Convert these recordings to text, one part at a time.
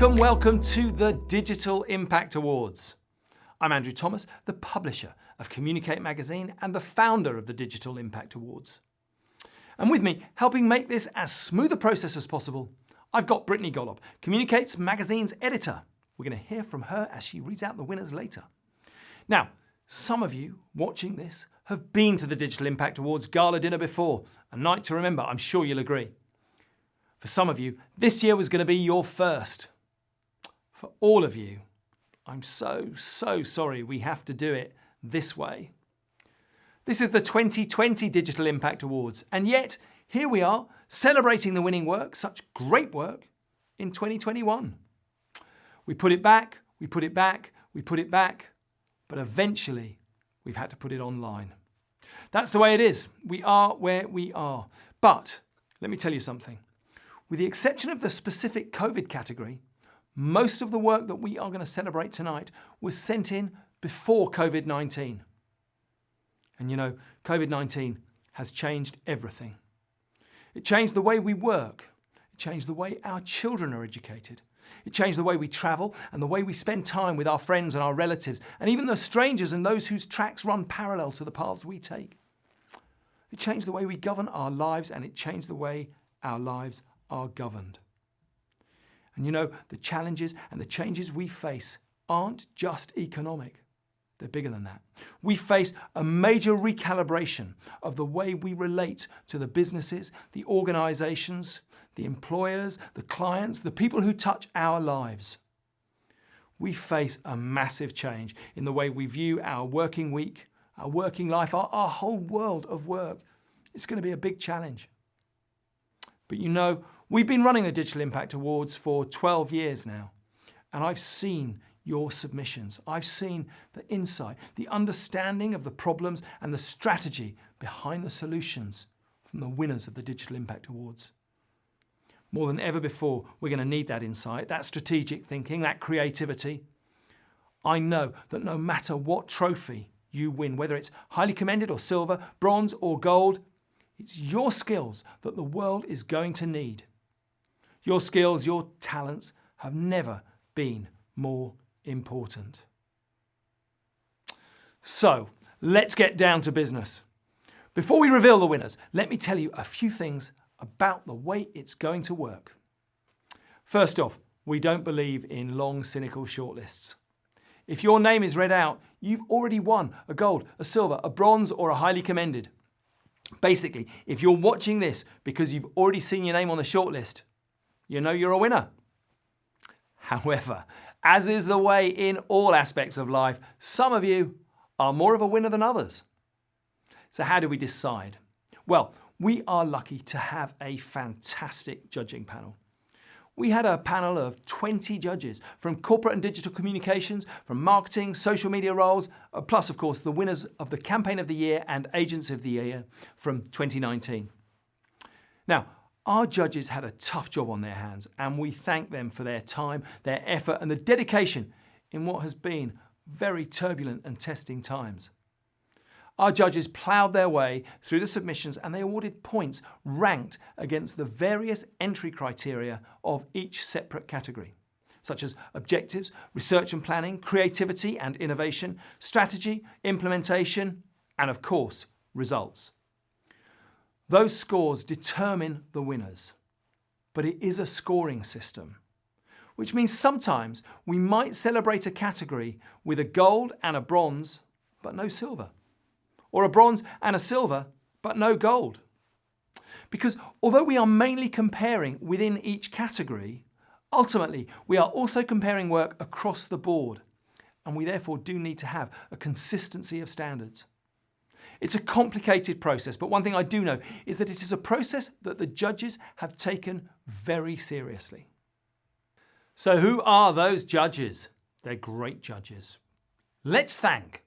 Welcome to the Digital Impact Awards. I'm Andrew Thomas, the publisher of Communicate magazine and the founder of the Digital Impact Awards. And with me, helping make this as smooth a process as possible, I've got Brittany Gollop, Communicate's magazine's editor. We're going to hear from her as she reads out the winners later. Now, some of you watching this have been to the Digital Impact Awards gala dinner before, a night to remember, I'm sure you'll agree. For some of you, this year was going to be your first. For all of you, I'm so sorry we have to do it this way. This is the 2020 Digital Impact Awards, and yet here we are celebrating the winning work, such great work, in 2021. We put it back, we put it back, we put it back, but eventually we've had to put it online. That's the way it is. We are where we are. But let me tell you something. With the exception of the specific COVID category, most of the work that we are going to celebrate tonight was sent in before COVID-19. And you know, COVID-19 has changed everything. It changed the way we work. It changed the way our children are educated. It changed the way we travel and the way we spend time with our friends and our relatives, and even the strangers and those whose tracks run parallel to the paths we take. It changed the way we govern our lives, and it changed the way our lives are governed. And you know, the challenges and the changes we face aren't just economic. They're bigger than that. We face a major recalibration of the way we relate to the businesses, the organizations, the employers, the clients, the people who touch our lives. We face a massive change in the way we view our working week, our working life, our whole world of work. It's going to be a big challenge. But you know, we've been running the Digital Impact Awards for 12 years now, and I've seen your submissions. I've seen the insight, the understanding of the problems and the strategy behind the solutions from the winners of the Digital Impact Awards. More than ever before, we're going to need that insight, that strategic thinking, that creativity. I know that no matter what trophy you win, whether it's highly commended or silver, bronze or gold, it's your skills that the world is going to need. Your skills, your talents have never been more important. So, let's get down to business. Before we reveal the winners, let me tell you a few things about the way it's going to work. First off, we don't believe in long, cynical shortlists. If your name is read out, you've already won a gold, a silver, a bronze, or a highly commended. Basically, if you're watching this because you've already seen your name on the shortlist, you know you're a winner. However, as is the way in all aspects of life, some of you are more of a winner than others. So how do we decide? Well, we are lucky to have a fantastic judging panel. We had a panel of 20 judges from corporate and digital communications, from marketing, social media roles, plus of course the winners of the Campaign of the Year and Agents of the Year from 2019. Now, our judges had a tough job on their hands, and we thank them for their time, their effort and the dedication in what has been very turbulent and testing times. Our judges ploughed their way through the submissions, and they awarded points ranked against the various entry criteria of each separate category, such as objectives, research and planning, creativity and innovation, strategy, implementation, and of course, results. Those scores determine the winners, but it is a scoring system, which means sometimes we might celebrate a category with a gold and a bronze, but no silver. Or a bronze and a silver, but no gold. Because although we are mainly comparing within each category, ultimately we are also comparing work across the board, and we therefore do need to have a consistency of standards. It's a complicated process, but one thing I do know is that it is a process that the judges have taken very seriously. So who are those judges? They're great judges. Let's thank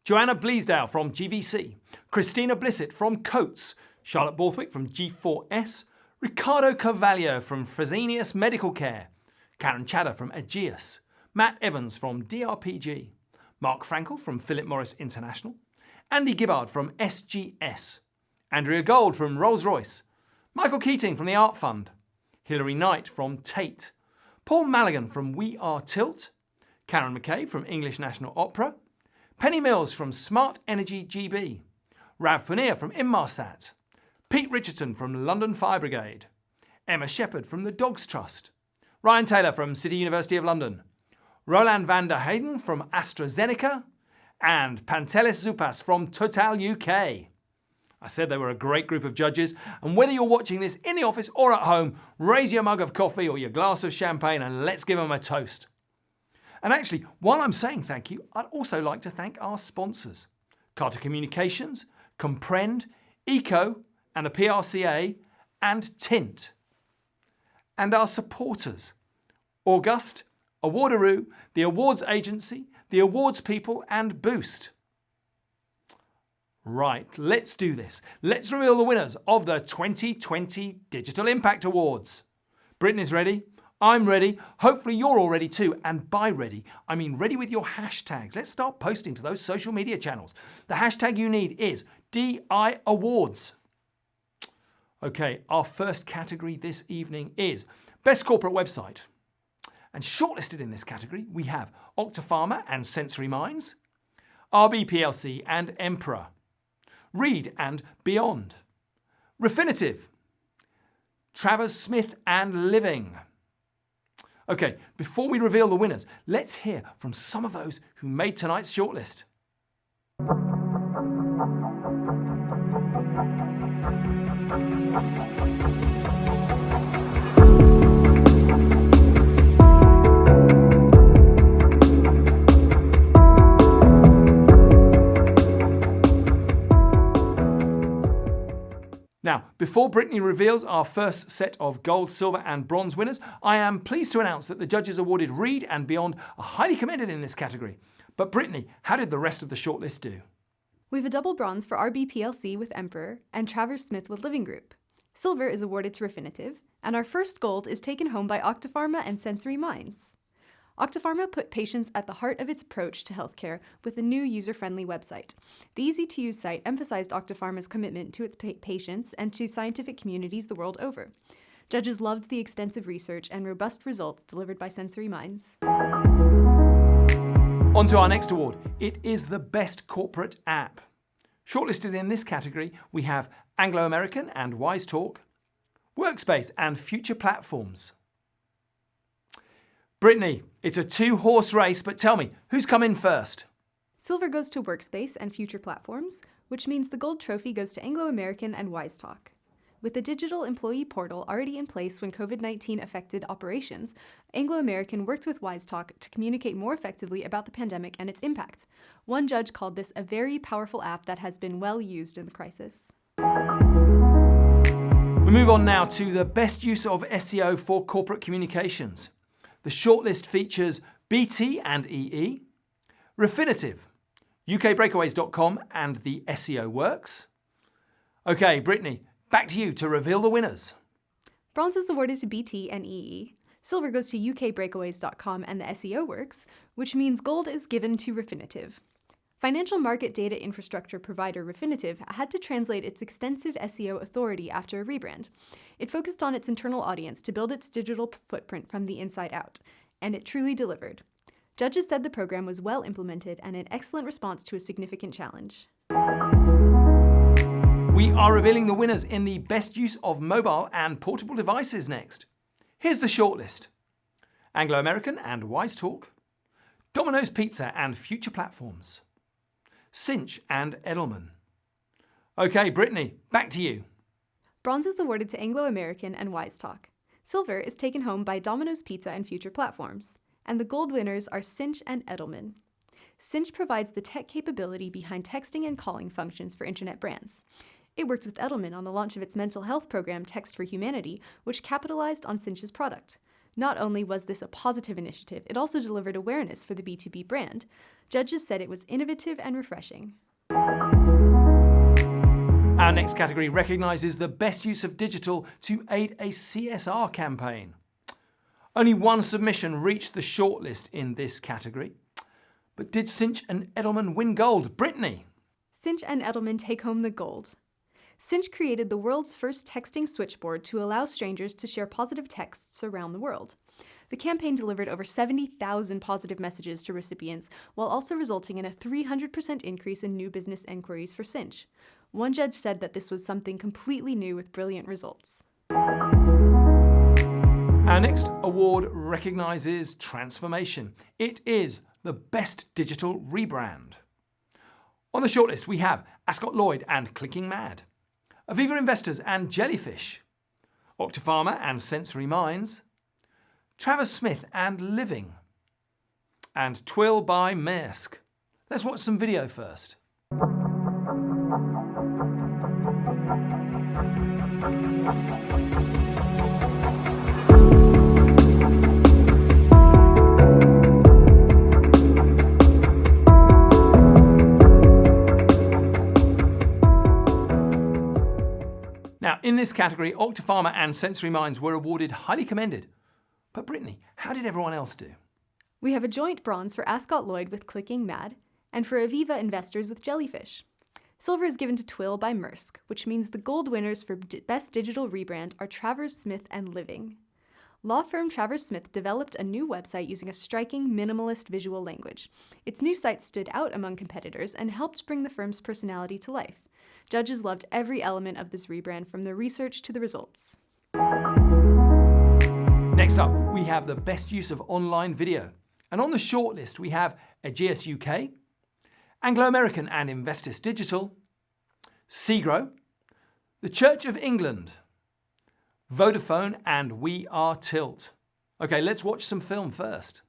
Joanna Bleasdale from GVC, Christina Blissett from Coates, Charlotte Borthwick from G4S, Ricardo Carvalho from Fresenius Medical Care, Karen Chadder from Aegeus, Matt Evans from DRPG, Mark Frankel from Philip Morris International, Andy Gibbard from SGS, Andrea Gold from Rolls-Royce, Michael Keating from the Art Fund, Hilary Knight from Tate, Paul Mallaghan from We Are Tilt, Karen McCabe from English National Opera, Penny Mills from Smart Energy GB, Rav Paneer from Inmarsat, Pete Richardson from London Fire Brigade, Emma Shepherd from the Dogs Trust, Ryan Taylor from City University of London, Roland van der Heyden from AstraZeneca, and Pantelis Zupas from Total UK. I said they were a great group of judges, and whether you're watching this in the office or at home, raise your mug of coffee or your glass of champagne and let's give them a toast. And actually, while I'm saying thank you, I'd also like to thank our sponsors, Carter Communications, Comprend, Eco, and the PRCA, and Tint. And our supporters, August, Awardaroo, the Awards Agency, the Awards People, and Boost. Right, let's do this. Let's reveal the winners of the 2020 Digital Impact Awards. Brittany's ready. I'm ready. Hopefully you're all ready too. And by ready, I mean ready with your hashtags. Let's start posting to those social media channels. The hashtag you need is DI Awards. Okay, our first category this evening is Best Corporate Website. And shortlisted in this category, we have Octapharma and Sensory Minds, RB plc and Emperor, Read and Beyond, Refinitiv, Travers Smith and Living. Okay, before we reveal the winners, let's hear from some of those who made tonight's shortlist. Now, before Brittany reveals our first set of gold, silver and bronze winners, I am pleased to announce that the judges awarded Read and Beyond are highly commended in this category. But Brittany, how did the rest of the shortlist do? We have a double bronze for RB plc with Emperor and Travers Smith with Living Group. Silver is awarded to Refinitiv, and our first gold is taken home by Octapharma and Sensory Minds. Octapharma put patients at the heart of its approach to healthcare with a new user-friendly website. The easy-to-use site emphasized Octapharma's commitment to its patients and to scientific communities the world over. Judges loved the extensive research and robust results delivered by Sensory Minds. On to our next award. It is the Best Corporate App. Shortlisted in this category, we have Anglo American and Wise Talk, Workspace and Future Platforms. Brittany, it's a two-horse race, but tell me, who's come in first? Silver goes to Workspace and Future Platforms, which means the gold trophy goes to Anglo American and Wise Talk. With the digital employee portal already in place when COVID-19 affected operations, Anglo American worked with Wise Talk to communicate more effectively about the pandemic and its impact. One judge called this a very powerful app that has been well used in the crisis. We move on now to the best use of SEO for corporate communications. The shortlist features BT and EE, Refinitiv, ukbreakaways.com and the SEO Works. Okay, Brittany, back to you to reveal the winners. Bronze is awarded to BT and EE. Silver goes to ukbreakaways.com and the SEO Works, which means gold is given to Refinitiv. Financial market data infrastructure provider Refinitiv had to translate its extensive SEO authority after a rebrand. It focused on its internal audience to build its digital footprint from the inside out, and it truly delivered. Judges said the program was well implemented and an excellent response to a significant challenge. We are revealing the winners in the best use of mobile and portable devices next. Here's the shortlist. Anglo American and Wise Talk, Domino's Pizza and Future Platforms, Cinch and Edelman. Okay, Brittany, back to you. Bronze is awarded to Anglo American and Wise Talk. Silver is taken home by Domino's Pizza and Future Platforms. And the gold winners are Cinch and Edelman. Cinch provides the tech capability behind texting and calling functions for internet brands. It worked with Edelman on the launch of its mental health program Text for Humanity, which capitalized on Cinch's product. Not only was this a positive initiative, it also delivered awareness for the B2B brand. Judges said it was innovative and refreshing. Our next category recognises the best use of digital to aid a CSR campaign. Only one submission reached the shortlist in this category. But did Cinch and Edelman win gold? Brittany? Cinch and Edelman take home the gold. Cinch created the world's first texting switchboard to allow strangers to share positive texts around the world. The campaign delivered over 70,000 positive messages to recipients, while also resulting in a 300% increase in new business inquiries for Cinch. One judge said that this was something completely new with brilliant results. Our next award recognises transformation. It is the Best Digital Rebrand. On the shortlist we have Ascot Lloyd and Clicking Mad, Aviva Investors and Jellyfish, Octapharma and Sensory Minds, Travers Smith and Living, and Twill by Maersk. Let's watch some video first. Now, in this category, Octapharma and Sensory Minds were awarded highly commended. But Brittany, how did everyone else do? We have a joint bronze for Ascot Lloyd with Clicking Mad, and for Aviva Investors with Jellyfish. Silver is given to Twill by Maersk, which means the gold winners for Best Digital Rebrand are Travers Smith and Living. Law firm Travers Smith developed a new website using a striking minimalist visual language. Its new site stood out among competitors and helped bring the firm's personality to life. Judges loved every element of this rebrand, from the research to the results. Next up, we have the best use of online video. And on the shortlist, we have Aegeus UK, Anglo American and Investis Digital, Segro, the Church of England, Vodafone, and We Are Tilt. Okay, let's watch some film first.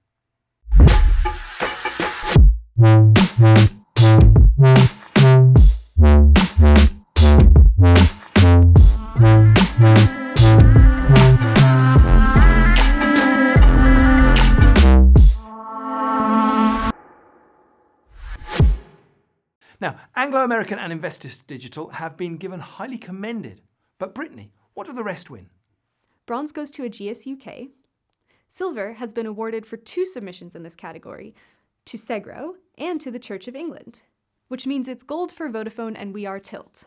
Now, Anglo American and Investis Digital have been given highly commended. But Brittany, what do the rest win? Bronze goes to Aegeus UK. Silver has been awarded for 2 submissions in this category, to Segro and to the Church of England, which means it's gold for Vodafone and We Are Tilt.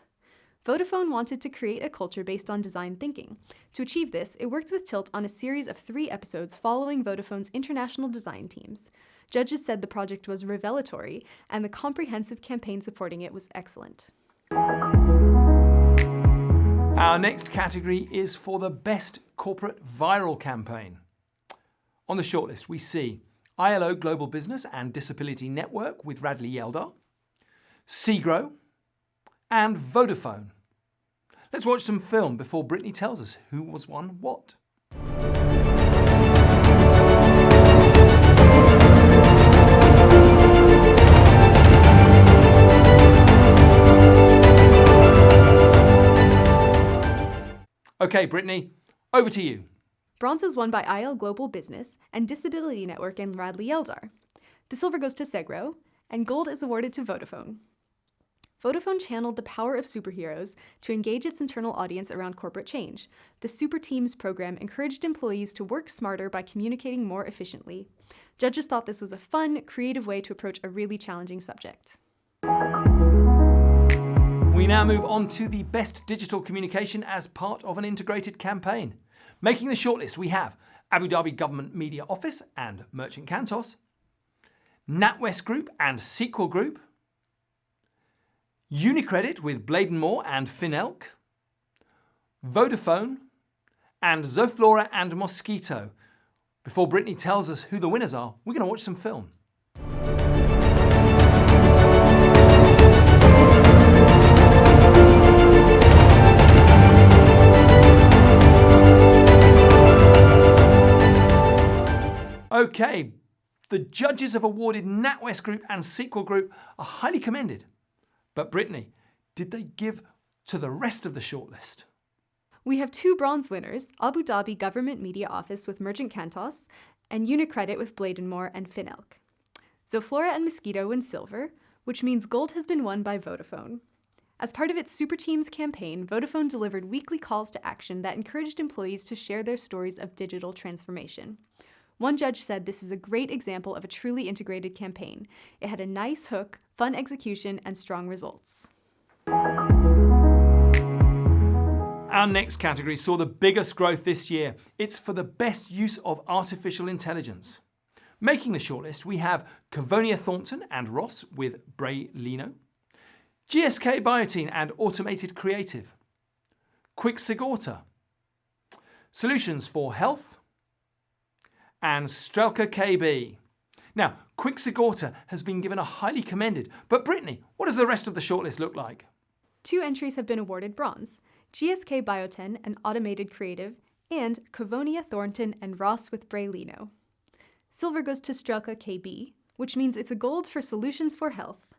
Vodafone wanted to create a culture based on design thinking. To achieve this, it worked with Tilt on a series of 3 episodes following Vodafone's international design teams. Judges said the project was revelatory, and the comprehensive campaign supporting it was excellent. Our next category is for the Best Corporate Viral Campaign. On the shortlist, we see ILO Global Business and Disability Network with Radley Yeldar, Segro, and Vodafone. Let's watch some film before Brittany tells us who was won what. Okay, Brittany, over to you. Bronze is won by IL Global Business and Disability Network and Radley Yeldar. The silver goes to Segro, and gold is awarded to Vodafone. Vodafone channeled the power of superheroes to engage its internal audience around corporate change. The Super Teams program encouraged employees to work smarter by communicating more efficiently. Judges thought this was a fun, creative way to approach a really challenging subject. We now move on to the Best Digital Communication as part of an integrated campaign. Making the shortlist, we have Abu Dhabi Government Media Office and Merchant Cantos, NatWest Group and Sequel Group, Unicredit with Bladenmore and Finelk, Vodafone, and Zoflora and Mosquito. Before Brittany tells us who the winners are, we're going to watch some film. Okay, the judges have awarded NatWest Group and Sequel Group are highly commended. But Brittany, did they give to the rest of the shortlist? We have 2 bronze winners, Abu Dhabi Government Media Office with Merchant Cantos and Unicredit with Bladenmore and Finelk. Zoflora and Mosquito win silver, which means gold has been won by Vodafone. As part of its Super Teams campaign, Vodafone delivered weekly calls to action that encouraged employees to share their stories of digital transformation. One judge said this is a great example of a truly integrated campaign. It had a nice hook, fun execution, and strong results. Our next category saw the biggest growth this year. It's for the best use of artificial intelligence. Making the shortlist, we have Cavonia Thornton and Ross with Bray Lino, GSK Biotine and Automated Creative, Quick Sigorta, Solutions for Health, and Strelka KB. Now, Quick Sigorta has been given a highly commended, but Brittany, what does the rest of the shortlist look like? 2 entries have been awarded bronze: GSK Biotine and Automated Creative, and Cavonia Thornton and Ross with Bray Lino. Silver goes to Strelka KB, which means it's a gold for Solutions for Health.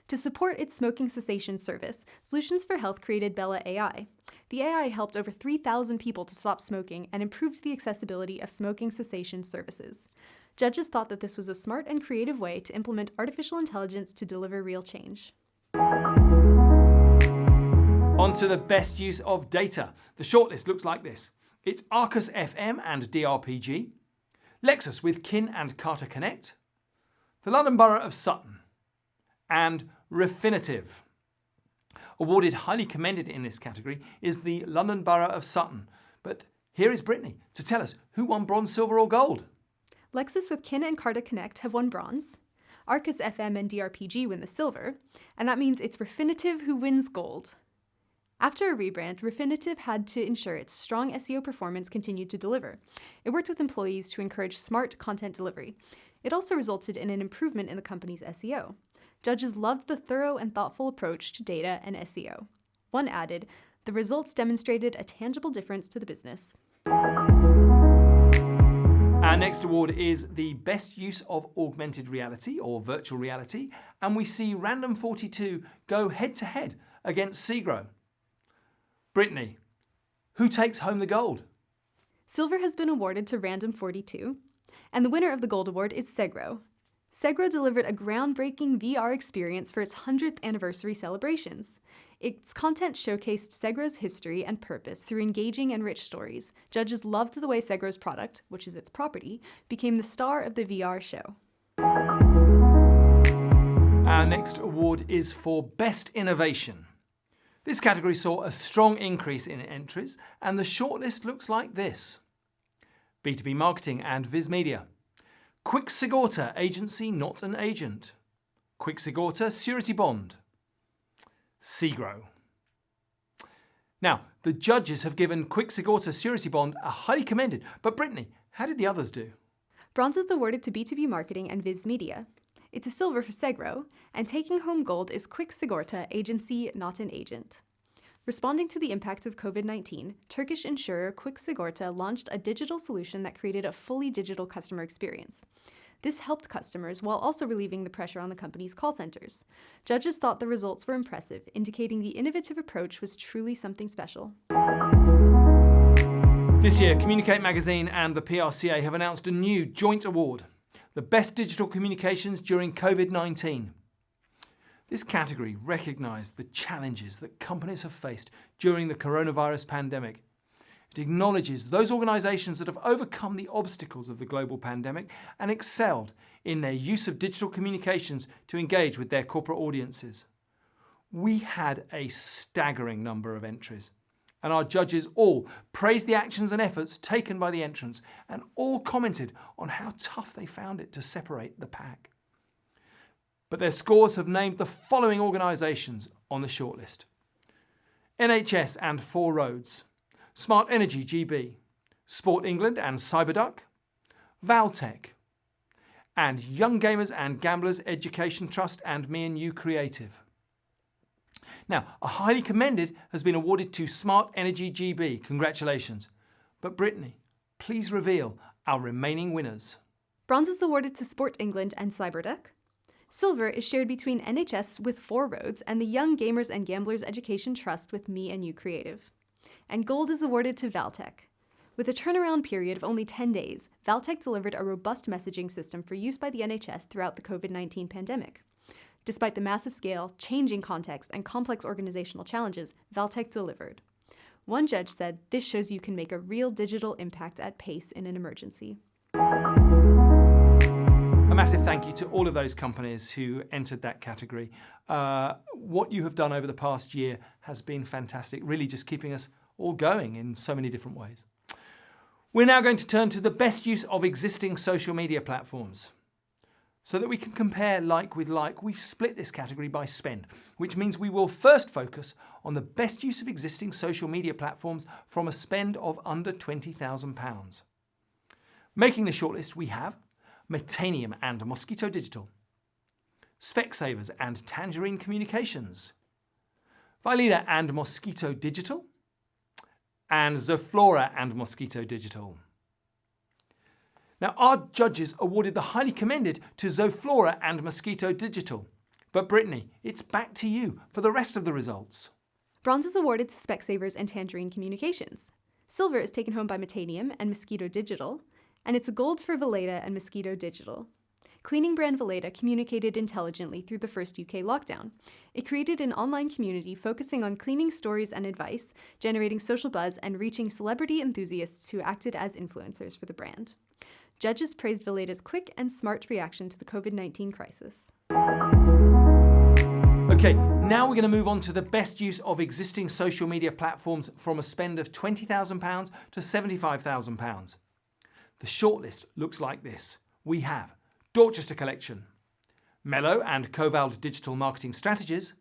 To support its smoking cessation service, Solutions for Health created Bella AI. The AI helped over 3,000 people to stop smoking and improved the accessibility of smoking cessation services. Judges thought that this was a smart and creative way to implement artificial intelligence to deliver real change. On to the best use of data. The shortlist looks like this. It's Arcus FM and DRPG, Lexus with Kin and Carter Connect, the London Borough of Sutton, and Refinitiv. Awarded highly commended in this category is the London Borough of Sutton. But here is Brittany to tell us who won bronze, silver or gold. Lexus with Kin and Carter Connect have won bronze. Arcus FM and DRPG win the silver, and that means it's Refinitiv who wins gold. After a rebrand, Refinitiv had to ensure its strong SEO performance continued to deliver. It worked with employees to encourage smart content delivery. It also resulted in an improvement in the company's SEO. Judges loved the thorough and thoughtful approach to data and SEO. One added, "The results demonstrated a tangible difference to the business." Our next award is the best use of augmented reality or virtual reality, and we see Random 42 go head-to-head against Segro. Brittany, who takes home the gold? Silver has been awarded to Random 42, and the winner of the gold award is Segro. Segro delivered a groundbreaking VR experience for its 100th anniversary celebrations. Its content showcased Segro's history and purpose through engaging and rich stories. Judges loved the way Segro's product, which is its property, became the star of the VR show. Our next award is for Best Innovation. This category saw a strong increase in entries, and the shortlist looks like this. B2B Marketing and Viz Media. Quick Sigorta, agency not an agent. Quick Sigorta, surety bond. Segro. Now, the judges have given Quick Sigorta surety bond a highly commended, but Brittany, how did the others do? Bronze is awarded to B2B Marketing and Viz Media. It's a silver for Segro, and taking home gold is Quick Sigorta, agency not an agent. Responding to the impact of COVID-19, Turkish insurer Quick Sigorta launched a digital solution that created a fully digital customer experience. This helped customers while also relieving the pressure on the company's call centers. Judges thought the results were impressive, indicating the innovative approach was truly something special. This year, Communicate Magazine and the PRCA have announced a new joint award, the Best Digital Communications During COVID-19. This category recognised the challenges that companies have faced during the coronavirus pandemic. It acknowledges those organisations that have overcome the obstacles of the global pandemic and excelled in their use of digital communications to engage with their corporate audiences. We had a staggering number of entries, and our judges all praised the actions and efforts taken by the entrants and all commented on how tough they found it to separate the pack. But their scores have named the following organisations on the shortlist: NHS and 4 Roads, Smart Energy GB, Sport England and Cyberduck, Valtech, and Young Gamers and Gamblers Education Trust and Me and You Creative. Now, a highly commended has been awarded to Smart Energy GB. Congratulations. But Brittany, please reveal our remaining winners. Bronze is awarded to Sport England and Cyberduck. Silver is shared between NHS with 4 Roads and the Young Gamers and Gamblers Education Trust with Me and You Creative. And gold is awarded to Valtech. With a turnaround period of only 10 days, Valtech delivered a robust messaging system for use by the NHS throughout the COVID-19 pandemic. Despite the massive scale, changing context, and complex organizational challenges, Valtech delivered. One judge said, "This shows you can make a real digital impact at pace in an emergency." A massive thank you to all of those companies who entered that category. What you have done over the past year has been fantastic, really just keeping us all going in so many different ways. We're now going to turn to the best use of existing social media platforms. So that we can compare like with like, we've split this category by spend, which means we will first focus on the best use of existing social media platforms from a spend of under £20,000. Making the shortlist, we have Metanium and Mosquito Digital, Specsavers and Tangerine Communications, Vileda and Mosquito Digital, and Zoflora and Mosquito Digital. Now, our judges awarded the highly commended to Zoflora and Mosquito Digital. But Brittany, it's back to you for the rest of the results. Bronze is awarded to Specsavers and Tangerine Communications. Silver is taken home by Metanium and Mosquito Digital, and it's a gold for Vileda and Mosquito Digital. Cleaning brand Vileda communicated intelligently through the first UK lockdown. It created an online community focusing on cleaning stories and advice, generating social buzz, and reaching celebrity enthusiasts who acted as influencers for the brand. Judges praised Vileda's quick and smart reaction to the COVID-19 crisis. Okay, now we're going to move on to the best use of existing social media platforms from a spend of £20,000 to £75,000. The shortlist looks like this. We have Dorchester Collection, Mello and Covald Digital Marketing Strategies,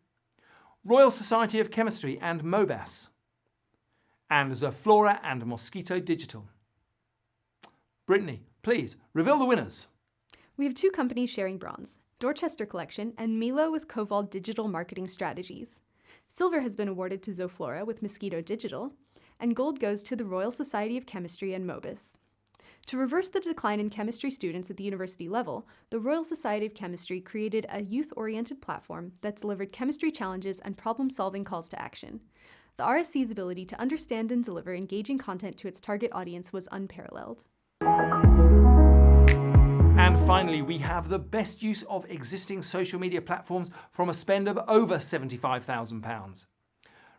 Royal Society of Chemistry and Mobas, and Zoflora and Mosquito Digital. Brittany, please reveal the winners. We have two companies sharing bronze, Dorchester Collection and Milo with Covald Digital Marketing Strategies. Silver has been awarded to Zoflora with Mosquito Digital, and gold goes to the Royal Society of Chemistry and Mobis. To reverse the decline in chemistry students at the university level, the Royal Society of Chemistry created a youth-oriented platform that delivered chemistry challenges and problem-solving calls to action. The RSC's ability to understand and deliver engaging content to its target audience was unparalleled. And finally, we have the best use of existing social media platforms from a spend of over £75,000.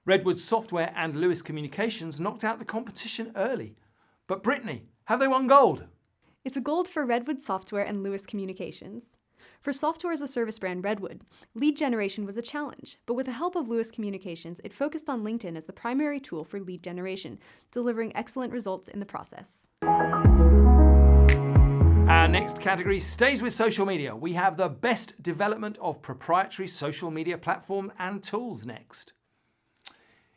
Redwood Software and Lewis Communications knocked out the competition early. But Brittany, have they won gold? It's a gold for Redwood Software and Lewis Communications. For software as a service brand Redwood, lead generation was a challenge, but with the help of Lewis Communications, it focused on LinkedIn as the primary tool for lead generation, delivering excellent results in the process. Our next category stays with social media. We have the best development of proprietary social media platform and tools next.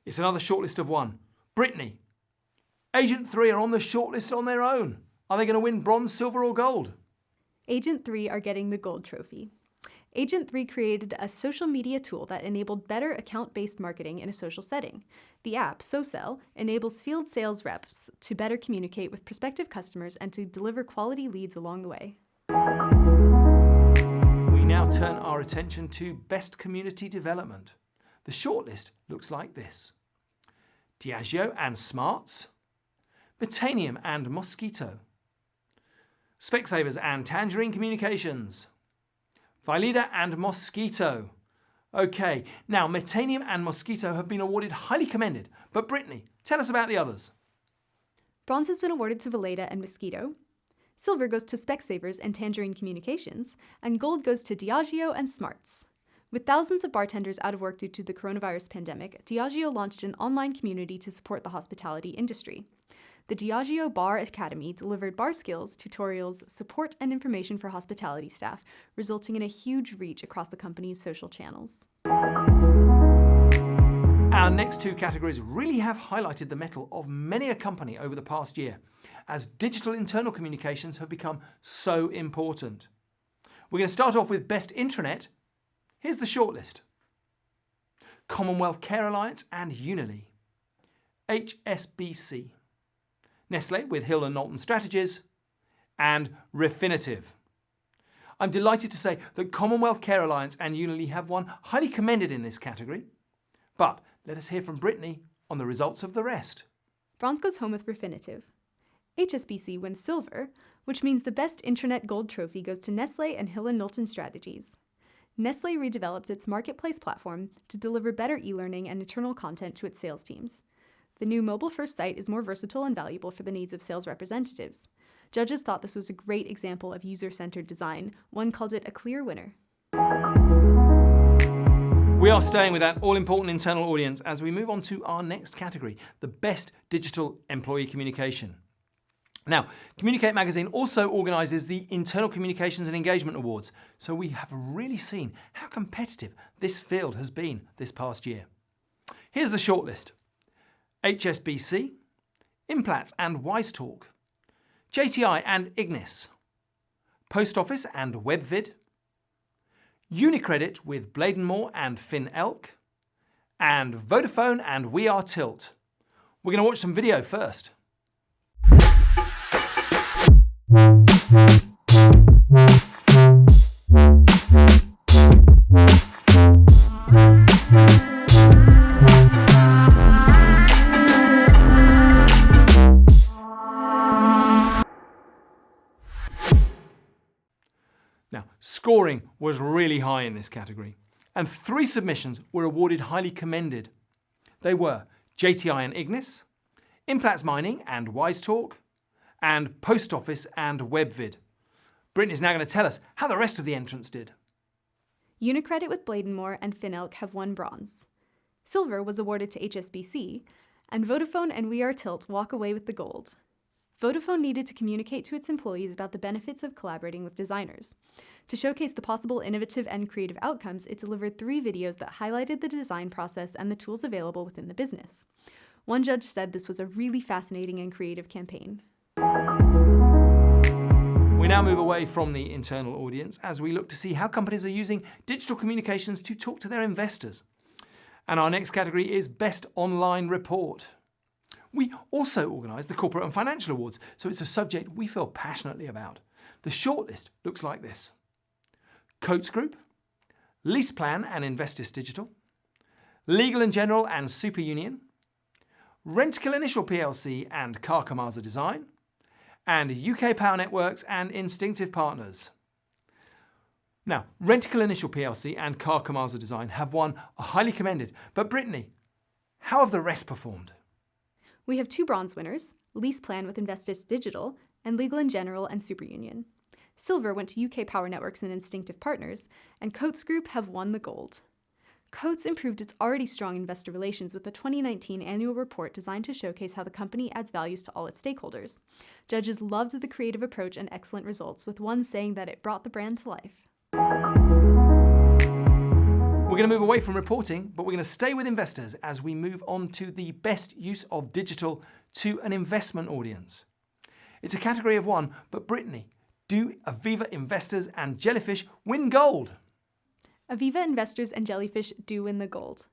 It's another shortlist of one. Brittany, Agent 3 are on the shortlist on their own. Are they going to win bronze, silver or gold? Agent 3 are getting the gold trophy. Agent 3 created a social media tool that enabled better account-based marketing in a social setting. The app, SoSell, enables field sales reps to better communicate with prospective customers and to deliver quality leads along the way. We now turn our attention to best community development. The shortlist looks like this. Diageo and Smarts, Metanium and Mosquito, Specsavers and Tangerine Communications, Vileda and Mosquito. Okay, now Metanium and Mosquito have been awarded highly commended, but Brittany, tell us about the others. Bronze has been awarded to Vileda and Mosquito, silver goes to Specsavers and Tangerine Communications, and gold goes to Diageo and Smarts. With thousands of bartenders out of work due to the coronavirus pandemic, Diageo launched an online community to support the hospitality industry. The Diageo Bar Academy delivered bar skills, tutorials, support, and information for hospitality staff, resulting in a huge reach across the company's social channels. Our next two categories really have highlighted the mettle of many a company over the past year, as digital internal communications have become so important. We're going to start off with Best Intranet. Here's the shortlist. Commonwealth Care Alliance and Unily, HSBC, Nestlé with Hill & Knowlton Strategies, and Refinitiv. I'm delighted to say that Commonwealth Care Alliance and Unily have won highly commended in this category. But let us hear from Brittany on the results of the rest. Bronze goes home with Refinitiv. HSBC wins silver, which means the Best Intranet Gold Trophy goes to Nestlé and Hill & Knowlton Strategies. Nestlé redeveloped its marketplace platform to deliver better e-learning and internal content to its sales teams. The new mobile-first site is more versatile and valuable for the needs of sales representatives. Judges thought this was a great example of user-centered design. One called it a clear winner. We are staying with that all-important internal audience as we move on to our next category, the best digital employee communication. Now, Communicate magazine also organises the Internal Communications and Engagement Awards, so we have really seen how competitive this field has been this past year. Here's the shortlist: HSBC, Implatz and WiseTalk, JTI and Ignis, Post Office and WebVid, UniCredit with Bladenmore and FinElk, and Vodafone and We Are Tilt. We're going to watch some video first. Now, scoring was really high in this category, and 3 submissions were awarded highly commended. They were JTI and Ignis, Implatz Mining and WiseTalk, and Post Office and WebVid. Brittany's now going to tell us how the rest of the entrants did. UniCredit with Bladenmore and FinElk have won bronze. Silver was awarded to HSBC, and Vodafone and We Are Tilt walk away with the gold. Vodafone needed to communicate to its employees about the benefits of collaborating with designers. To showcase the possible innovative and creative outcomes, it delivered 3 videos that highlighted the design process and the tools available within the business. One judge said this was a really fascinating and creative campaign. We now move away from the internal audience as we look to see how companies are using digital communications to talk to their investors. And our next category is Best Online Report. We also organise the Corporate and Financial Awards, so it's a subject we feel passionately about. The shortlist looks like this: Coates Group, LeasePlan and Investis Digital, Legal & General and Super Union, Rentokil Initial plc and Carcamaza Design, and UK Power Networks and Instinctive Partners. Now, Rentokil Initial plc and Carcamaza Design have won a highly commended, but Brittany, how have the rest performed? We have 2 bronze winners, LeasePlan with Investis Digital, and Legal & General and Super Union. Silver went to UK Power Networks and Instinctive Partners, and Coates Group have won the gold. Coates improved its already strong investor relations with the 2019 annual report designed to showcase how the company adds values to all its stakeholders. Judges loved the creative approach and excellent results, with one saying that it brought the brand to life. We're going to move away from reporting, but we're going to stay with investors as we move on to the best use of digital to an investment audience. It's a category of 1, but Brittany, do Aviva investors and Jellyfish win gold? Aviva investors and Jellyfish do win the gold.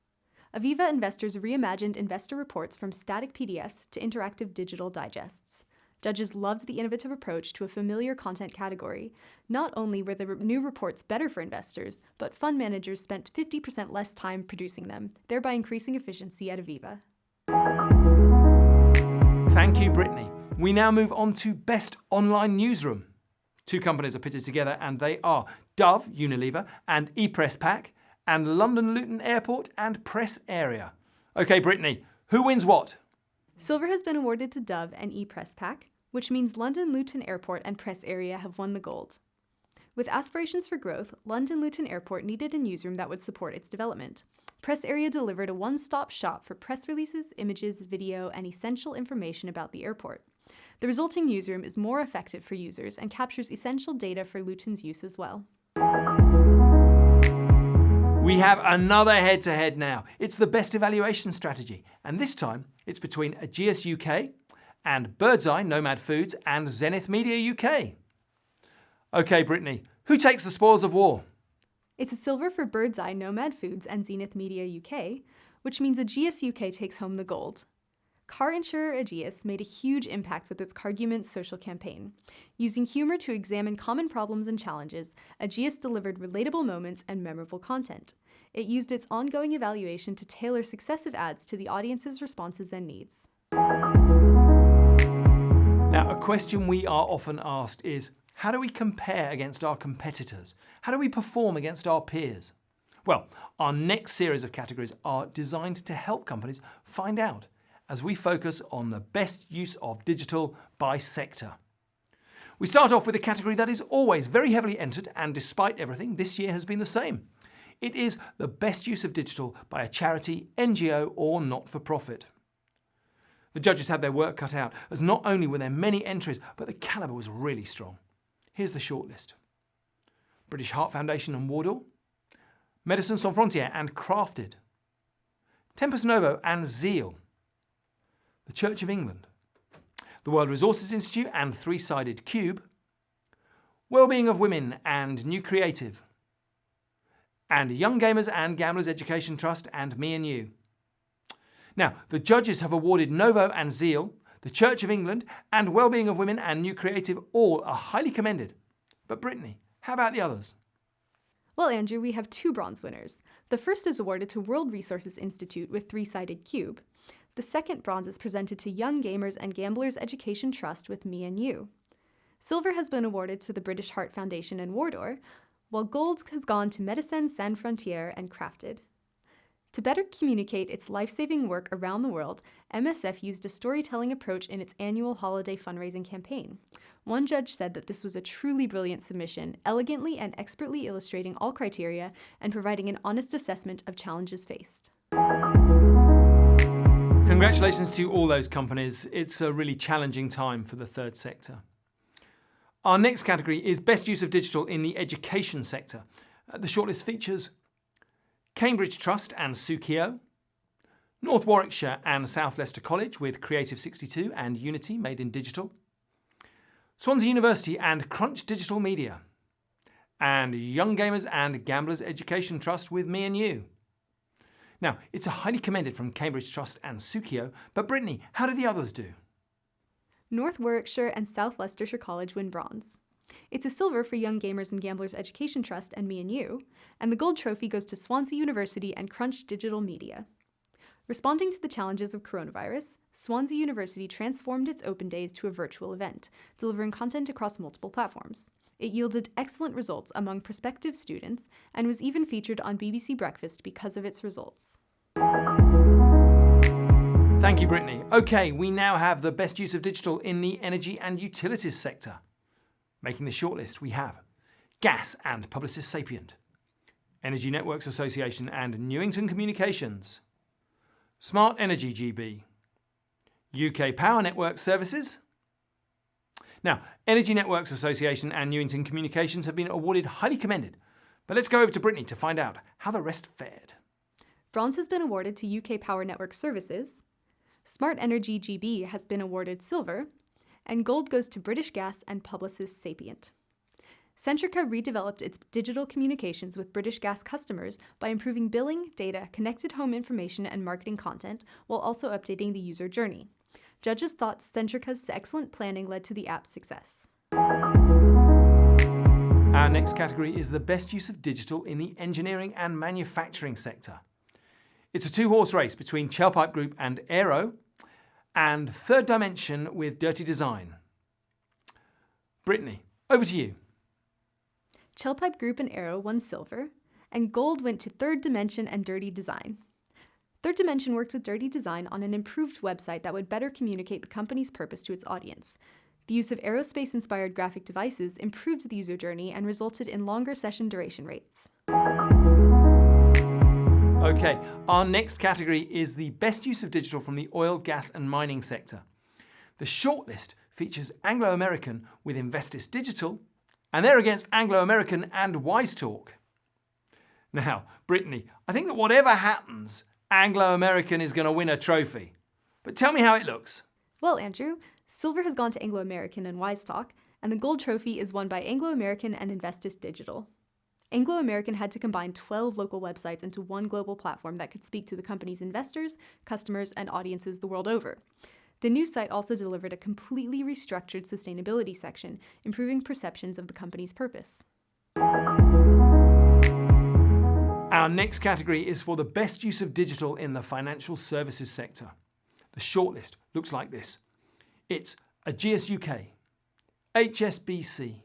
Aviva investors reimagined investor reports from static PDFs to interactive digital digests. Judges loved the innovative approach to a familiar content category. Not only were the new reports better for investors, but fund managers spent 50% less time producing them, thereby increasing efficiency at Aviva. Thank you, Brittany. We now move on to Best Online Newsroom. 2 companies are pitted together, and they are Dove, Unilever, and ePressPack, and London Luton Airport and Press Area. Okay, Brittany, who wins what? Silver has been awarded to Dove and ePressPack, which means London Luton Airport and Press Area have won the gold. With aspirations for growth, London Luton Airport needed a newsroom that would support its development. Press Area delivered a one-stop shop for press releases, images, video, and essential information about the airport. The resulting newsroom is more effective for users and captures essential data for Luton's use as well. We have another head-to-head now. It's the best evaluation strategy, and this time it's between Ageas UK and Birdseye Nomad Foods and Zenith Media UK. Okay, Brittany, who takes the spoils of war? It's a silver for Birdseye Nomad Foods and Zenith Media UK, which means Ageas UK takes home the gold. Car insurer Ageas made a huge impact with its Carguments social campaign. Using humor to examine common problems and challenges, Ageas delivered relatable moments and memorable content. It used its ongoing evaluation to tailor successive ads to the audience's responses and needs. Now, a question we are often asked is, how do we compare against our competitors? How do we perform against our peers? Well, our next series of categories are designed to help companies find out, as we focus on the best use of digital by sector. We start off with a category that is always very heavily entered, and despite everything, this year has been the same. It is the best use of digital by a charity, NGO or not-for-profit. The judges had their work cut out, as not only were there many entries, but the calibre was really strong. Here's the shortlist. British Heart Foundation and Wardle, Médecins Sans Frontières and Crafted, Tempus Novo and Zeal, the Church of England, the World Resources Institute and Three-Sided Cube, Wellbeing of Women and New Creative, and Young Gamers and Gamblers Education Trust and Me and You. Now, the judges have awarded Novo and Zeal, the Church of England, and Wellbeing of Women and New Creative. All are highly commended. But Brittany, how about the others? Well, Andrew, we have 2 bronze winners. The first is awarded to World Resources Institute with Three-Sided Cube. The second bronze is presented to Young Gamers and Gamblers Education Trust with Me and You. Silver has been awarded to the British Heart Foundation and Wardle, while gold has gone to Médecins Sans Frontières and Crafted. To better communicate its life-saving work around the world, MSF used a storytelling approach in its annual holiday fundraising campaign. One judge said that this was a truly brilliant submission, elegantly and expertly illustrating all criteria and providing an honest assessment of challenges faced. Congratulations to all those companies. It's a really challenging time for the third sector. Our next category is Best Use of Digital in the Education Sector. The shortlist features Cambridge Trust and Sukio, North Warwickshire and South Leicester College with Creative 62 and Unity made in digital, Swansea University and Crunch Digital Media, and Young Gamers and Gamblers Education Trust with Me and You. Now, it's a highly commended from Cambridge Trust and Sukio, but Brittany, how did the others do? North Warwickshire and South Leicestershire College win bronze. It's a silver for Young Gamers and Gamblers Education Trust and Me and You, and the gold trophy goes to Swansea University and Crunch Digital Media. Responding to the challenges of coronavirus, Swansea University transformed its open days to a virtual event, delivering content across multiple platforms. It yielded excellent results among prospective students and was even featured on BBC Breakfast because of its results. Thank you, Brittany. Okay, we now have the best use of digital in the energy and utilities sector. Making the shortlist, we have Gas and Publicis Sapient, Energy Networks Association and Newington Communications, Smart Energy GB, UK Power Network Services. Now, Energy Networks Association and Newington Communications have been awarded highly commended, but let's go over to Brittany to find out how the rest fared. Bronze has been awarded to UK Power Network Services, Smart Energy GB has been awarded silver, and gold goes to British Gas and Publicis Sapient. Centrica redeveloped its digital communications with British Gas customers by improving billing, data, connected home information, and marketing content, while also updating the user journey. Judges thought Centrica's excellent planning led to the app's success. Our next category is the best use of digital in the engineering and manufacturing sector. It's a 2-horse race between Chelpipe Group and Aero, and Third Dimension with Dirty Design. Brittany, over to you. Chelpipe Group and Aero won silver, and gold went to Third Dimension and Dirty Design. Third Dimension worked with Dirty Design on an improved website that would better communicate the company's purpose to its audience. The use of aerospace-inspired graphic devices improved the user journey and resulted in longer session duration rates. Okay, our next category is the best use of digital from the oil, gas and mining sector. The shortlist features Anglo-American with Investis Digital, and they're against Anglo-American and WiseTalk. Now, Brittany, I think that whatever happens, Anglo-American is going to win a trophy. But tell me how it looks. Well, Andrew, silver has gone to Anglo-American and WiseTalk, and the gold trophy is won by Anglo-American and Investis Digital. Anglo-American had to combine 12 local websites into one global platform that could speak to the company's investors, customers, and audiences the world over. The new site also delivered a completely restructured sustainability section, improving perceptions of the company's purpose. Our next category is for the best use of digital in the financial services sector. The shortlist looks like this. It's Ageas UK, HSBC,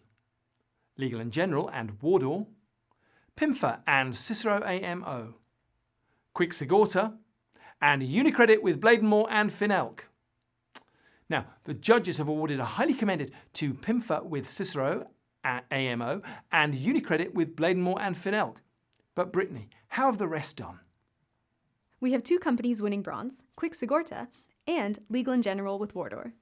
Legal & General and Wardle, PIMFA and Cicero AMO, Quick Sigorta, and Unicredit with Bladenmore and Finelk. Now, the judges have awarded a highly commended to PIMFA with Cicero AMO and Unicredit with Bladenmore and Finelk. But Brittany, how have the rest done? We have 2 companies winning bronze, Quick Sigorta and Legal & General with Wardour.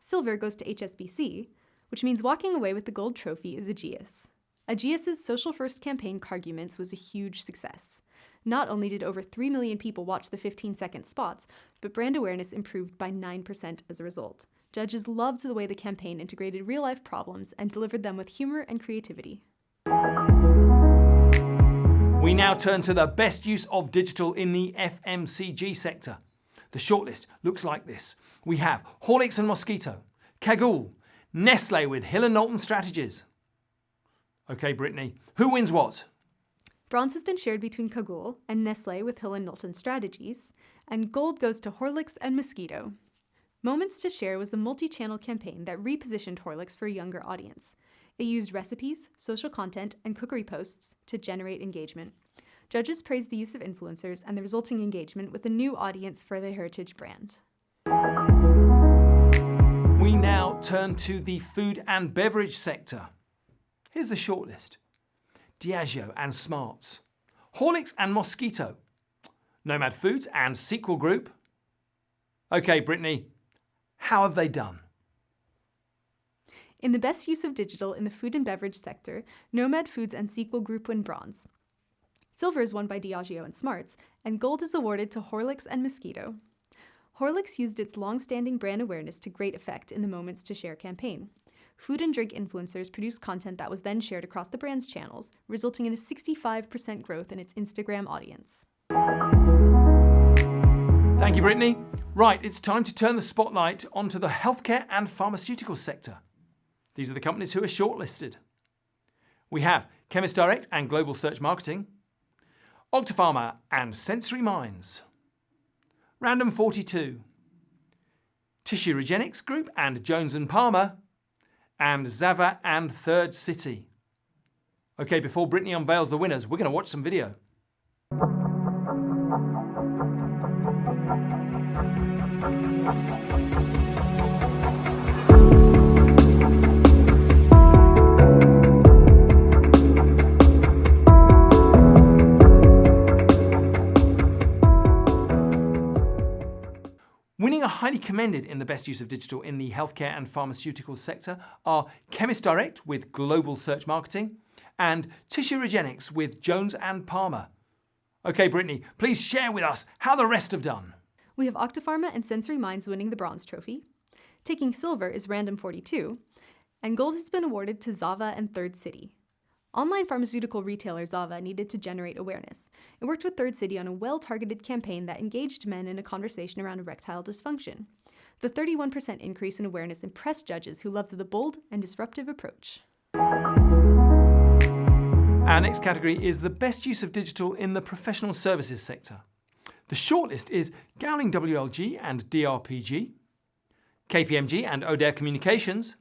Silver goes to HSBC, which means walking away with the gold trophy is Aegeus. Aegeus's social-first campaign Carguments was a huge success. Not only did over 3 million people watch the 15-second spots, but brand awareness improved by 9% as a result. Judges loved the way the campaign integrated real-life problems and delivered them with humor and creativity. We now turn to the best use of digital in the FMCG sector. The shortlist looks like this. We have Horlicks and Mosquito, Kagul, Nestle with Hill & Knowlton Strategies. Okay, Brittany, who wins what? Bronze has been shared between Kagul and Nestle with Hill & Knowlton Strategies, and gold goes to Horlicks and Mosquito. Moments to Share was a multi-channel campaign that repositioned Horlicks for a younger audience. It used recipes, social content, and cookery posts to generate engagement. Judges praised the use of influencers and the resulting engagement with a new audience for the heritage brand. We now turn to the food and beverage sector. Here's the shortlist. Diageo and Smarts, Horlicks and Mosquito, Nomad Foods and Sequel Group. Okay, Brittany, how have they done? In the best use of digital in the food and beverage sector, Nomad Foods and Sequel Group win bronze. Silver is won by Diageo and Smarts, and gold is awarded to Horlicks and Mosquito. Horlicks used its long-standing brand awareness to great effect in the Moments to Share campaign. Food and drink influencers produced content that was then shared across the brand's channels, resulting in a 65% growth in its Instagram audience. Thank you, Brittany. Right, it's time to turn the spotlight onto the healthcare and pharmaceutical sector. These are the companies who are shortlisted. We have Chemist Direct and Global Search Marketing, Octapharma and Sensory Minds, Random 42, Tissue Regenics Group and Jones & Palmer, and Zava and Third City. Okay, before Brittany unveils the winners, we're going to watch some video. Winning are highly commended in the best use of digital in the healthcare and pharmaceutical sector are Chemist Direct with Global Search Marketing and Tissue Regenics with Jones & Palmer. Okay, Brittany, please share with us how the rest have done. We have Octapharma and Sensory Minds winning the bronze trophy. Taking silver is Random 42, and gold has been awarded to Zava and Third City. Online pharmaceutical retailer Zava needed to generate awareness. It worked with Third City on a well-targeted campaign that engaged men in a conversation around erectile dysfunction. The 31% increase in awareness impressed judges who loved the bold and disruptive approach. Our next category is the best use of digital in the professional services sector. The shortlist is Gowling WLG and DRPG, KPMG and O'Dare Communications,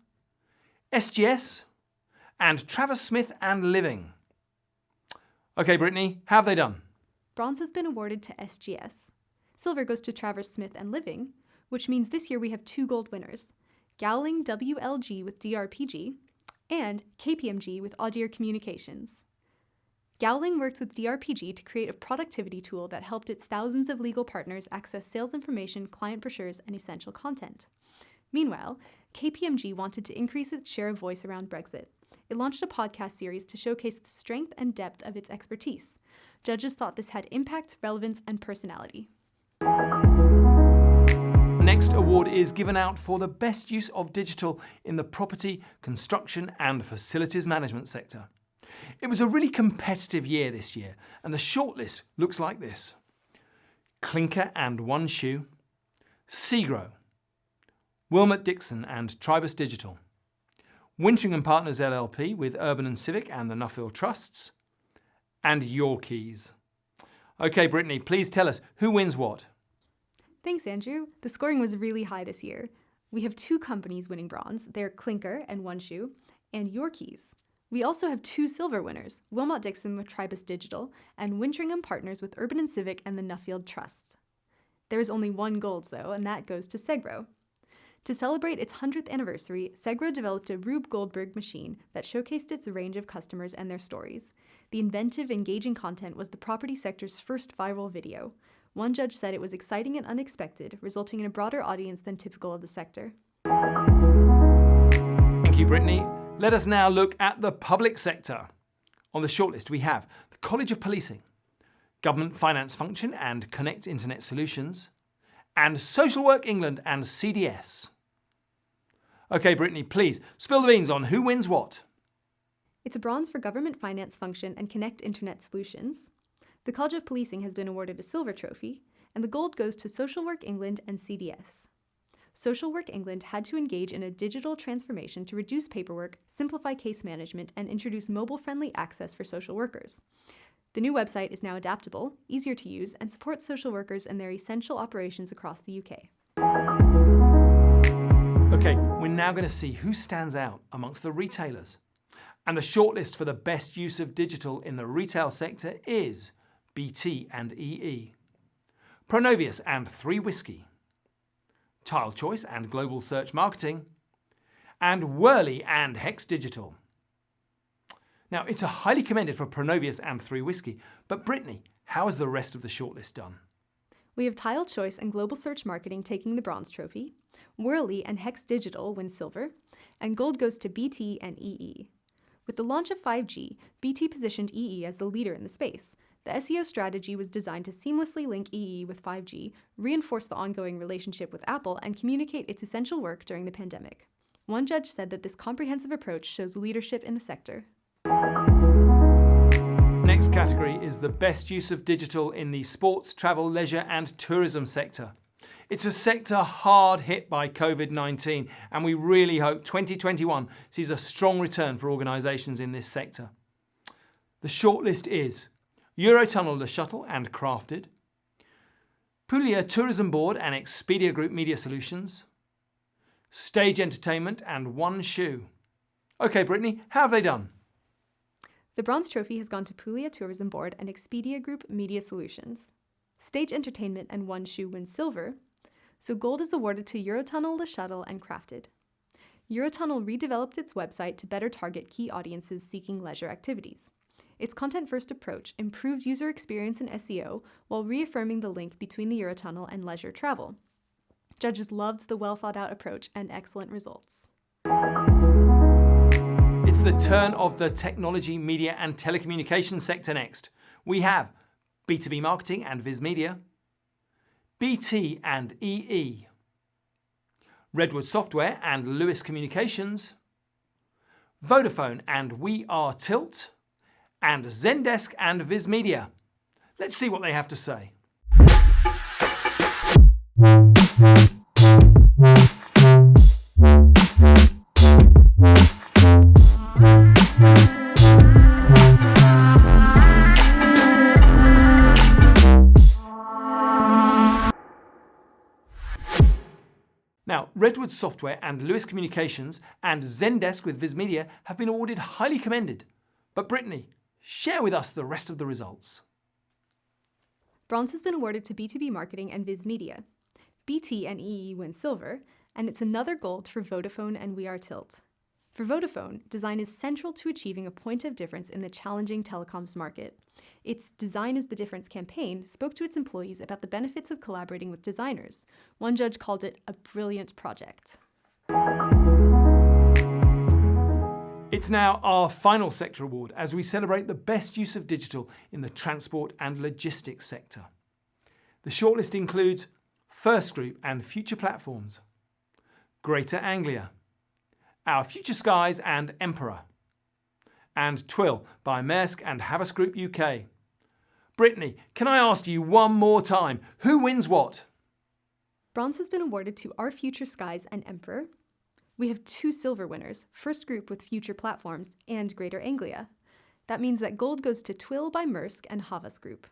SGS, and Travis Smith and Living. Okay, Brittany, how have they done? Bronze has been awarded to SGS. Silver goes to Travis Smith and Living, which means this year we have 2 gold winners, Gowling WLG with DRPG and KPMG with O'Dare Communications. Gowling worked with DRPG to create a productivity tool that helped its thousands of legal partners access sales information, client brochures, and essential content. Meanwhile, KPMG wanted to increase its share of voice around Brexit. It launched a podcast series to showcase the strength and depth of its expertise. Judges thought this had impact, relevance, and personality. Next award is given out for the best use of digital in the property, construction, and facilities management sector. It was a really competitive year this year, and the shortlist looks like this. Clinker and One Shoe, Segro, Wilmot Dixon and Tribus Digital, Wintering & Partners LLP with Urban and Civic and the Nuffield Trusts, and Your Keys. Okay, Brittany, please tell us who wins what. Thanks, Andrew. The scoring was really high this year. We have 2 companies winning bronze. They're Clinker and One Shoe, and Your Keys. We also have 2 silver winners, Wilmot Dixon with Tribus Digital, and Wintering & Partners with Urban and Civic and the Nuffield Trusts. There is only 1 gold, though, and that goes to Segro. To celebrate its 100th anniversary, Segro developed a Rube Goldberg machine that showcased its range of customers and their stories. The inventive, engaging content was the property sector's first viral video. One judge said it was exciting and unexpected, resulting in a broader audience than typical of the sector. Thank you, Brittany. Let us now look at the public sector. On the shortlist we have the College of Policing, Government Finance Function and Connect Internet Solutions, and Social Work England and CDS. OK, Brittany, please spill the beans on who wins what. It's a bronze for Government Finance Function and Connect Internet Solutions. The College of Policing has been awarded a silver trophy, and the gold goes to Social Work England and CDS. Social Work England had to engage in a digital transformation to reduce paperwork, simplify case management, and introduce mobile-friendly access for social workers. The new website is now adaptable, easier to use, and supports social workers in their essential operations across the UK. OK, we're now going to see who stands out amongst the retailers. And the shortlist for the best use of digital in the retail sector is BT and EE, Pronovius and 3 Whiskey, Tile Choice and Global Search Marketing, and Whirly and Hex Digital. Now, it's a highly commended for Pronovius and 3 Whiskey, but Brittany, how is the rest of the shortlist done? We have Tile Choice and Global Search Marketing taking the bronze trophy, Whirly and Hex Digital win silver, and gold goes to BT and EE. With the launch of 5G, BT positioned EE as the leader in the space. The SEO strategy was designed to seamlessly link EE with 5G, reinforce the ongoing relationship with Apple, and communicate its essential work during the pandemic. One judge said that this comprehensive approach shows leadership in the sector. Next category is the best use of digital in the sports, travel, leisure and tourism sector. It's a sector hard hit by COVID-19, and we really hope 2021 sees a strong return for organisations in this sector. The shortlist is Eurotunnel Le Shuttle and Crafted, Puglia Tourism Board and Expedia Group Media Solutions, Stage Entertainment and One Shoe. OK, Brittany, how have they done? The bronze trophy has gone to Puglia Tourism Board and Expedia Group Media Solutions. Stage Entertainment and One Shoe win silver, so gold is awarded to Eurotunnel Le Shuttle and Crafted. Eurotunnel redeveloped its website to better target key audiences seeking leisure activities. Its content-first approach improved user experience in SEO while reaffirming the link between the Eurotunnel and leisure travel. Judges loved the well-thought-out approach and excellent results. It's the turn of the technology, media and telecommunications sector next. We have B2B Marketing and Viz Media, BT and EE, Redwood Software and Lewis Communications, Vodafone and We Are Tilt, and Zendesk and Viz Media. Let's see what they have to say. Now, Redwood Software and Lewis Communications and Zendesk with Viz Media have been awarded highly commended. But Brittany, share with us the rest of the results. Bronze has been awarded to B2B Marketing and Viz Media. BT and EE win silver, and it's another gold for Vodafone and We Are Tilt. For Vodafone, design is central to achieving a point of difference in the challenging telecoms market. Its Design is the Difference campaign spoke to its employees about the benefits of collaborating with designers. One judge called it a brilliant project. It's now our final sector award as we celebrate the best use of digital in the transport and logistics sector. The shortlist includes First Group and Future Platforms, Greater Anglia, Our Future Skies and Emperor, and Twill by Maersk and Havas Group UK. Brittany, can I ask you one more time, who wins what? Bronze has been awarded to Our Future Skies and Emperor. We have 2 silver winners, First Group with Future Platforms and Greater Anglia. That means that gold goes to Twill by Maersk and Havas Group.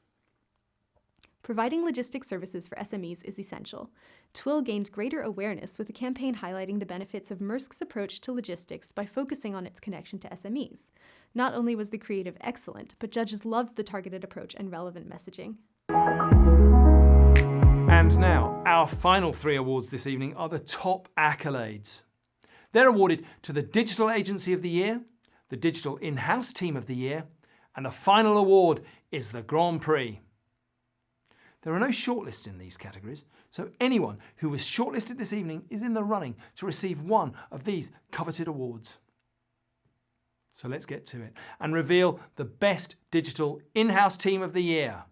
Providing logistics services for SMEs is essential. Twill gained greater awareness with a campaign highlighting the benefits of Maersk's approach to logistics by focusing on its connection to SMEs. Not only was the creative excellent, but judges loved the targeted approach and relevant messaging. And now, our final 3 awards this evening are the top accolades. They're awarded to the Digital Agency of the Year, the Digital In-House Team of the Year, and the final award is the Grand Prix. There are no shortlists in these categories, so anyone who was shortlisted this evening is in the running to receive one of these coveted awards. So let's get to it and reveal the Best Digital In-House Team of the Year.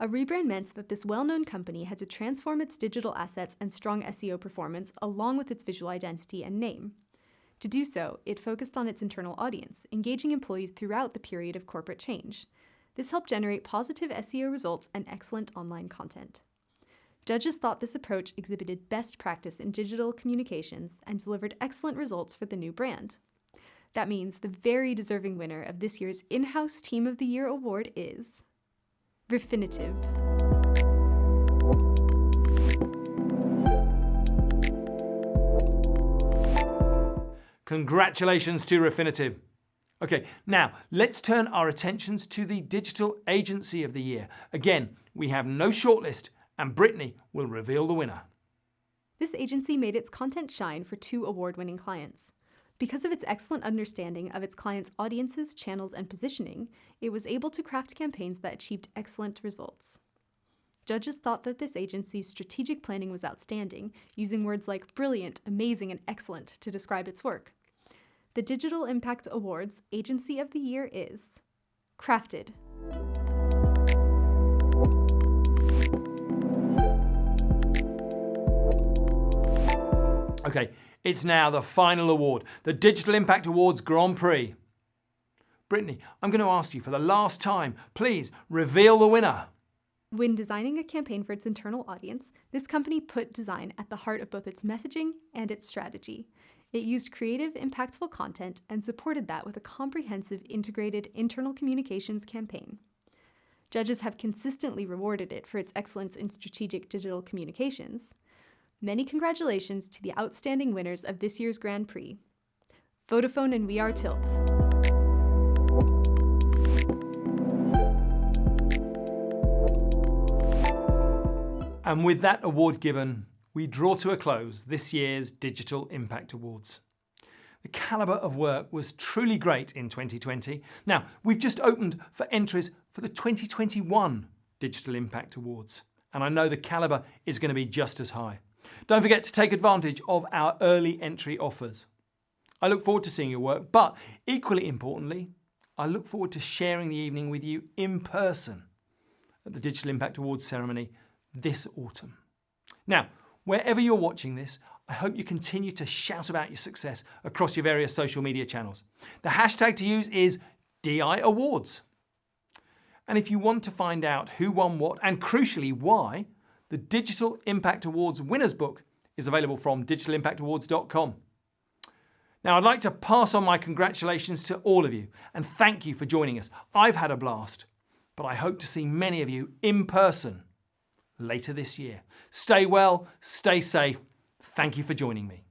A rebrand meant that this well-known company had to transform its digital assets and strong SEO performance along with its visual identity and name. To do so, it focused on its internal audience, engaging employees throughout the period of corporate change. This helped generate positive SEO results and excellent online content. Judges thought this approach exhibited best practice in digital communications and delivered excellent results for the new brand. That means the very deserving winner of this year's In-House Team of the Year award is Refinitiv. Congratulations to Refinitiv. Okay, now let's turn our attentions to the Digital Agency of the Year. Again, we have no shortlist and Brittany will reveal the winner. This agency made its content shine for 2 award-winning clients. Because of its excellent understanding of its clients' audiences, channels, and positioning, it was able to craft campaigns that achieved excellent results. Judges thought that this agency's strategic planning was outstanding, using words like brilliant, amazing, and excellent to describe its work. The Digital Impact Awards Agency of the Year is Crafted. Okay, it's now the final award, the Digital Impact Awards Grand Prix. Brittany, I'm going to ask you for the last time, please reveal the winner. When designing a campaign for its internal audience, this company put design at the heart of both its messaging and its strategy. It used creative, impactful content and supported that with a comprehensive, integrated internal communications campaign. Judges have consistently rewarded it for its excellence in strategic digital communications. Many congratulations to the outstanding winners of this year's Grand Prix, Vodafone and We Are Tilt. And with that award given, we draw to a close this year's Digital Impact Awards. The calibre of work was truly great in 2020. Now, we've just opened for entries for the 2021 Digital Impact Awards, and I know the calibre is going to be just as high. Don't forget to take advantage of our early entry offers. I look forward to seeing your work, but equally importantly, I look forward to sharing the evening with you in person at the Digital Impact Awards ceremony this autumn. Now, wherever you're watching this, I hope you continue to shout about your success across your various social media channels. The hashtag to use is DI Awards. And if you want to find out who won what and crucially why, the Digital Impact Awards Winners Book is available from digitalimpactawards.com. Now, I'd like to pass on my congratulations to all of you and thank you for joining us. I've had a blast, but I hope to see many of you in person later this year. Stay well, stay safe. Thank you for joining me.